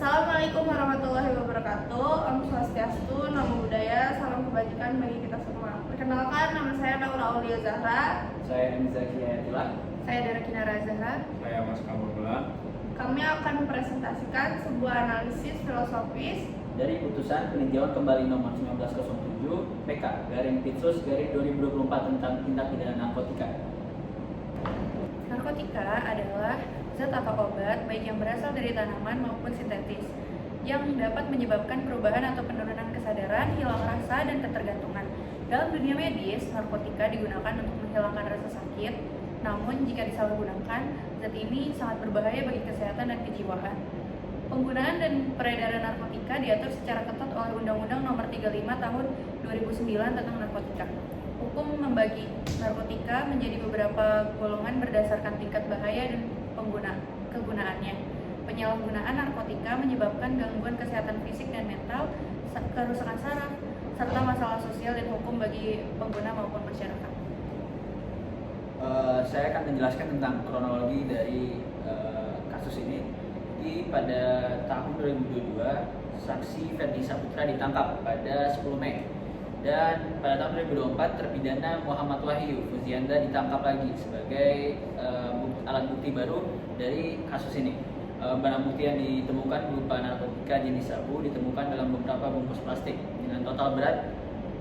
Assalamualaikum warahmatullahi wabarakatuh. Om Swastiastu, Namo Buddhaya, salam kebajikan bagi kita semua. Perkenalkan, nama saya Naura Aulia Zahra. Saya Zaki Ayatullah. Saya Dara Kinara Zahra. Saya Mas Kamulullah. Kami akan mempresentasikan sebuah analisis filosofis Dari putusan peninjauan kembali nomor 1907 PK garing Pitsus garing 2024 tentang tindak pidana narkotika. Narkotika adalah zat atau obat baik yang berasal dari tanaman maupun sintetis yang dapat menyebabkan perubahan atau penurunan kesadaran, hilang rasa, dan ketergantungan. Dalam dunia medis, narkotika digunakan untuk menghilangkan rasa sakit. Namun jika disalahgunakan, zat ini sangat berbahaya bagi kesehatan dan kejiwaan. Penggunaan dan peredaran narkotika diatur secara ketat oleh Undang-Undang Nomor 35 Tahun 2009 tentang narkotika. Hukum membagi narkotika menjadi beberapa golongan berdasarkan tingkat bahaya dan kegunaannya. Penyalahgunaan narkotika menyebabkan gangguan kesehatan fisik dan mental, kerusakan saraf, serta masalah sosial dan hukum bagi pengguna maupun masyarakat. Saya akan menjelaskan tentang kronologi dari kasus ini. Jadi pada tahun 2022, saksi Ferdi Saputra ditangkap pada 10 Mei. Dan pada tahun 2024, terpidana Muhammad Wahyu Fuzianda ditangkap lagi sebagai alat bukti baru dari kasus ini. Barang bukti yang ditemukan berupa narkotika jenis sabu ditemukan dalam beberapa bungkus plastik dengan total berat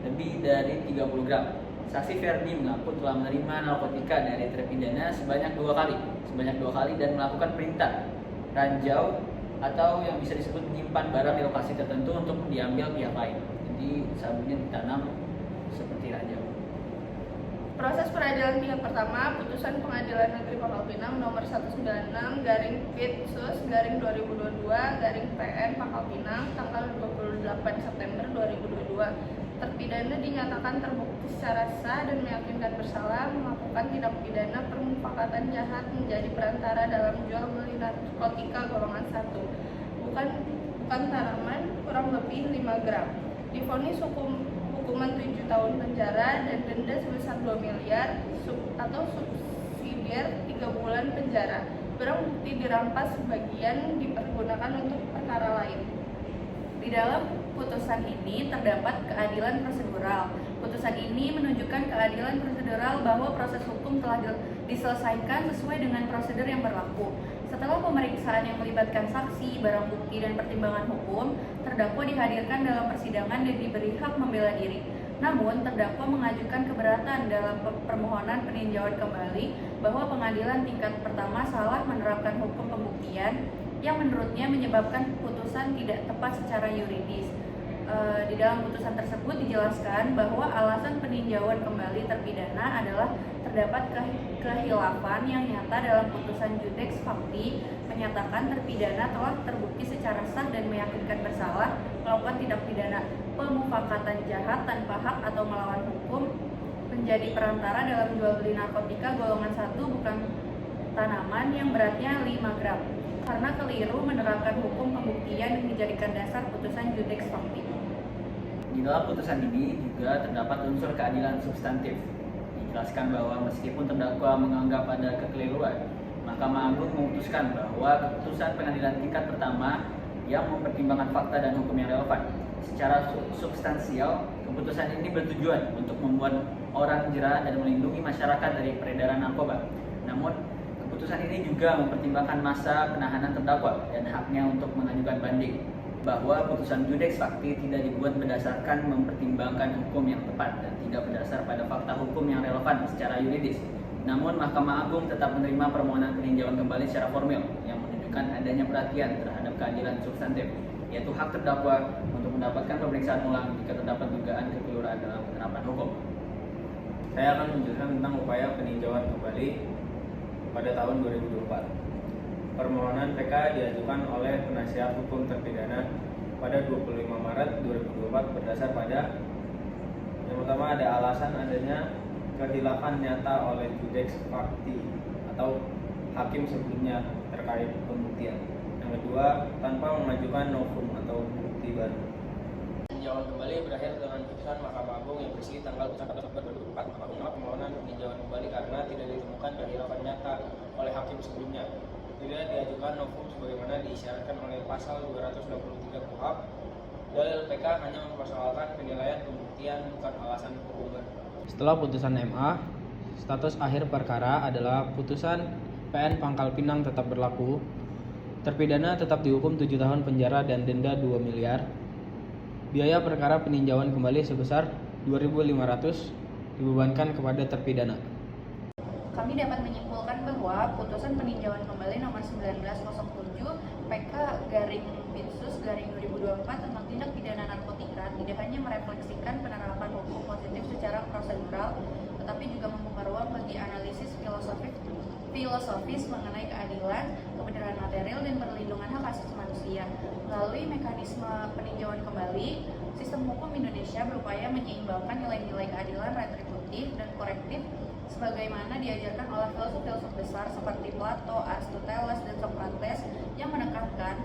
lebih dari 30 gram. Saksi Ferdi mengaku telah menerima narkotika dari terpidana sebanyak dua kali dan melakukan perintah ranjau atau yang bisa disebut menyimpan barang di lokasi tertentu untuk diambil pihak lain. Jadi sabunya ditanam seperti ranjau. Proses peradilan tingkat pertama, putusan Pengadilan Negeri Pangkal Pinang nomor 196/Pit/2022/PN Pangkal Pinang tanggal 28 September 2022. Terpidana dinyatakan terbukti secara sah dan meyakinkan bersalah melakukan tindak pidana permufakatan jahat menjadi perantara dalam jual beli narkotika golongan 1, bukan tanaman, kurang lebih 5 gram. Divonis hukuman 7 tahun penjara dan denda sebesar 2 miliar atau subsidiar 3 bulan penjara. Barang bukti dirampas sebagian dipergunakan untuk perkara lain. Di dalam putusan ini terdapat keadilan prosedural. Putusan ini menunjukkan keadilan prosedural bahwa proses hukum telah diselesaikan sesuai dengan prosedur yang berlaku. Setelah pemeriksaan yang melibatkan saksi, barang bukti, dan pertimbangan hukum, terdakwa dihadirkan dalam persidangan dan diberi hak membela diri. Namun, terdakwa mengajukan keberatan dalam permohonan peninjauan kembali bahwa pengadilan tingkat pertama salah menerapkan hukum pembuktian yang menurutnya menyebabkan putusan tidak tepat secara yuridis. Di dalam putusan tersebut dijelaskan bahwa alasan peninjauan kembali terpidana adalah terdapat kehilafan yang nyata dalam putusan Judex Fakti menyatakan terpidana telah terbukti secara sah dan meyakinkan bersalah melakukan tindak pidana pemufakatan jahat tanpa hak atau melawan hukum menjadi perantara dalam jual beli narkotika golongan 1 bukan tanaman yang beratnya 5 gram karena keliru menerapkan hukum pembuktian yang dijadikan dasar putusan Judex Fakti. Di dalam putusan ini juga terdapat unsur keadilan substantif. Dijelaskan bahwa meskipun terdakwa menganggap ada kekeliruan, Mahkamah Agung memutuskan bahwa keputusan pengadilan tingkat pertama yang mempertimbangkan fakta dan hukum yang relevan. Secara substansial, keputusan ini bertujuan untuk membuat orang jera dan melindungi masyarakat dari peredaran narkoba. Namun, keputusan ini juga mempertimbangkan masa penahanan terdakwa dan haknya untuk mengajukan banding. Bahwa putusan Judex Fakti tidak dibuat berdasarkan mempertimbangkan hukum yang tepat dan tidak berdasar pada fakta hukum yang relevan secara yuridis. Namun, Mahkamah Agung tetap menerima permohonan peninjauan kembali secara formil yang menunjukkan adanya perhatian terhadap keadilan substantif, yaitu hak terdakwa untuk mendapatkan pemeriksaan ulang jika terdapat dugaan kekeliruan dalam penerapan hukum. Saya akan menjelaskan tentang upaya peninjauan kembali pada tahun 2024. Permohonan PK diajukan oleh penasihat hukum terpidana pada 25 Maret 2024 berdasar pada yang pertama ada alasan adanya kehilafan nyata oleh Judex Fakti atau hakim sebelumnya terkait pembuktian. Yang kedua, tanpa mengajukan novum atau bukti baru. Peninjauan kembali berakhir dengan putusan Mahkamah Agung yang berisi tanggal 1 Oktober 2004. Mahkamah Agung permohonan peninjauan kembali karena tidak ditemukan kehilafan nyata oleh hakim sebelumnya. tidak diajukan novum sebagaimana diisyaratkan oleh pasal 263 KUHP. Dalil PK hanya mempersoalkan penilaian pembuktian, bukan alasan hukum. Setelah putusan MA, status akhir perkara adalah putusan PN Pangkal Pinang tetap berlaku. Terpidana tetap dihukum 7 tahun penjara dan denda 2 miliar. Biaya perkara peninjauan kembali sebesar 2.500 dibebankan kepada terpidana. Kami dapat menyimpulkan bahwa putusan peninjauan kembali nomor 1907 PK garing Binsus garing 2024 tentang tindak pidana narkotika tidak hanya merefleksikan penerapan hukum positif secara prosedural, tetapi juga membuka ruang bagi analisis filosofis mengenai keadilan, kebenaran material, dan perlindungan hak asasi manusia. Melalui mekanisme peninjauan kembali, sistem hukum Indonesia berupaya menyeimbangkan nilai-nilai keadilan retributif dan korektif sebagaimana diajarkan oleh filsuf-filsuf besar seperti Plato, Aristoteles, dan Socrates yang menekankan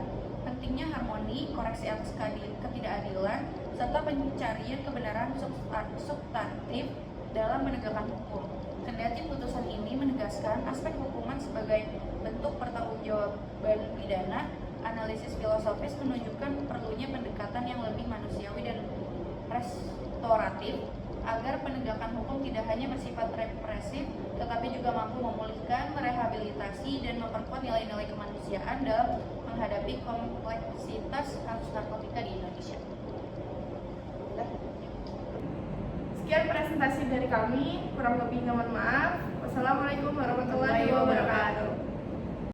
pentingnya harmoni, koreksi atas ketidakadilan, serta pencarian kebenaran substantif dalam menegakkan hukum. Kendati putusan ini menegaskan aspek hukuman sebagai bentuk pertanggungjawaban pidana, analisis filosofis menunjukkan perlunya pendekatan yang lebih manusiawi dan restoratif agar penegakan hukum tidak hanya bersifat represif, tetapi juga mampu memulihkan, merehabilitasi, dan memperkuat nilai-nilai kemanusiaan dalam menghadapi kompleksitas kasus narkotika di Indonesia. Sekian presentasi dari kami, kurang lebihnya mohon maaf. Wassalamualaikum warahmatullahi wabarakatuh.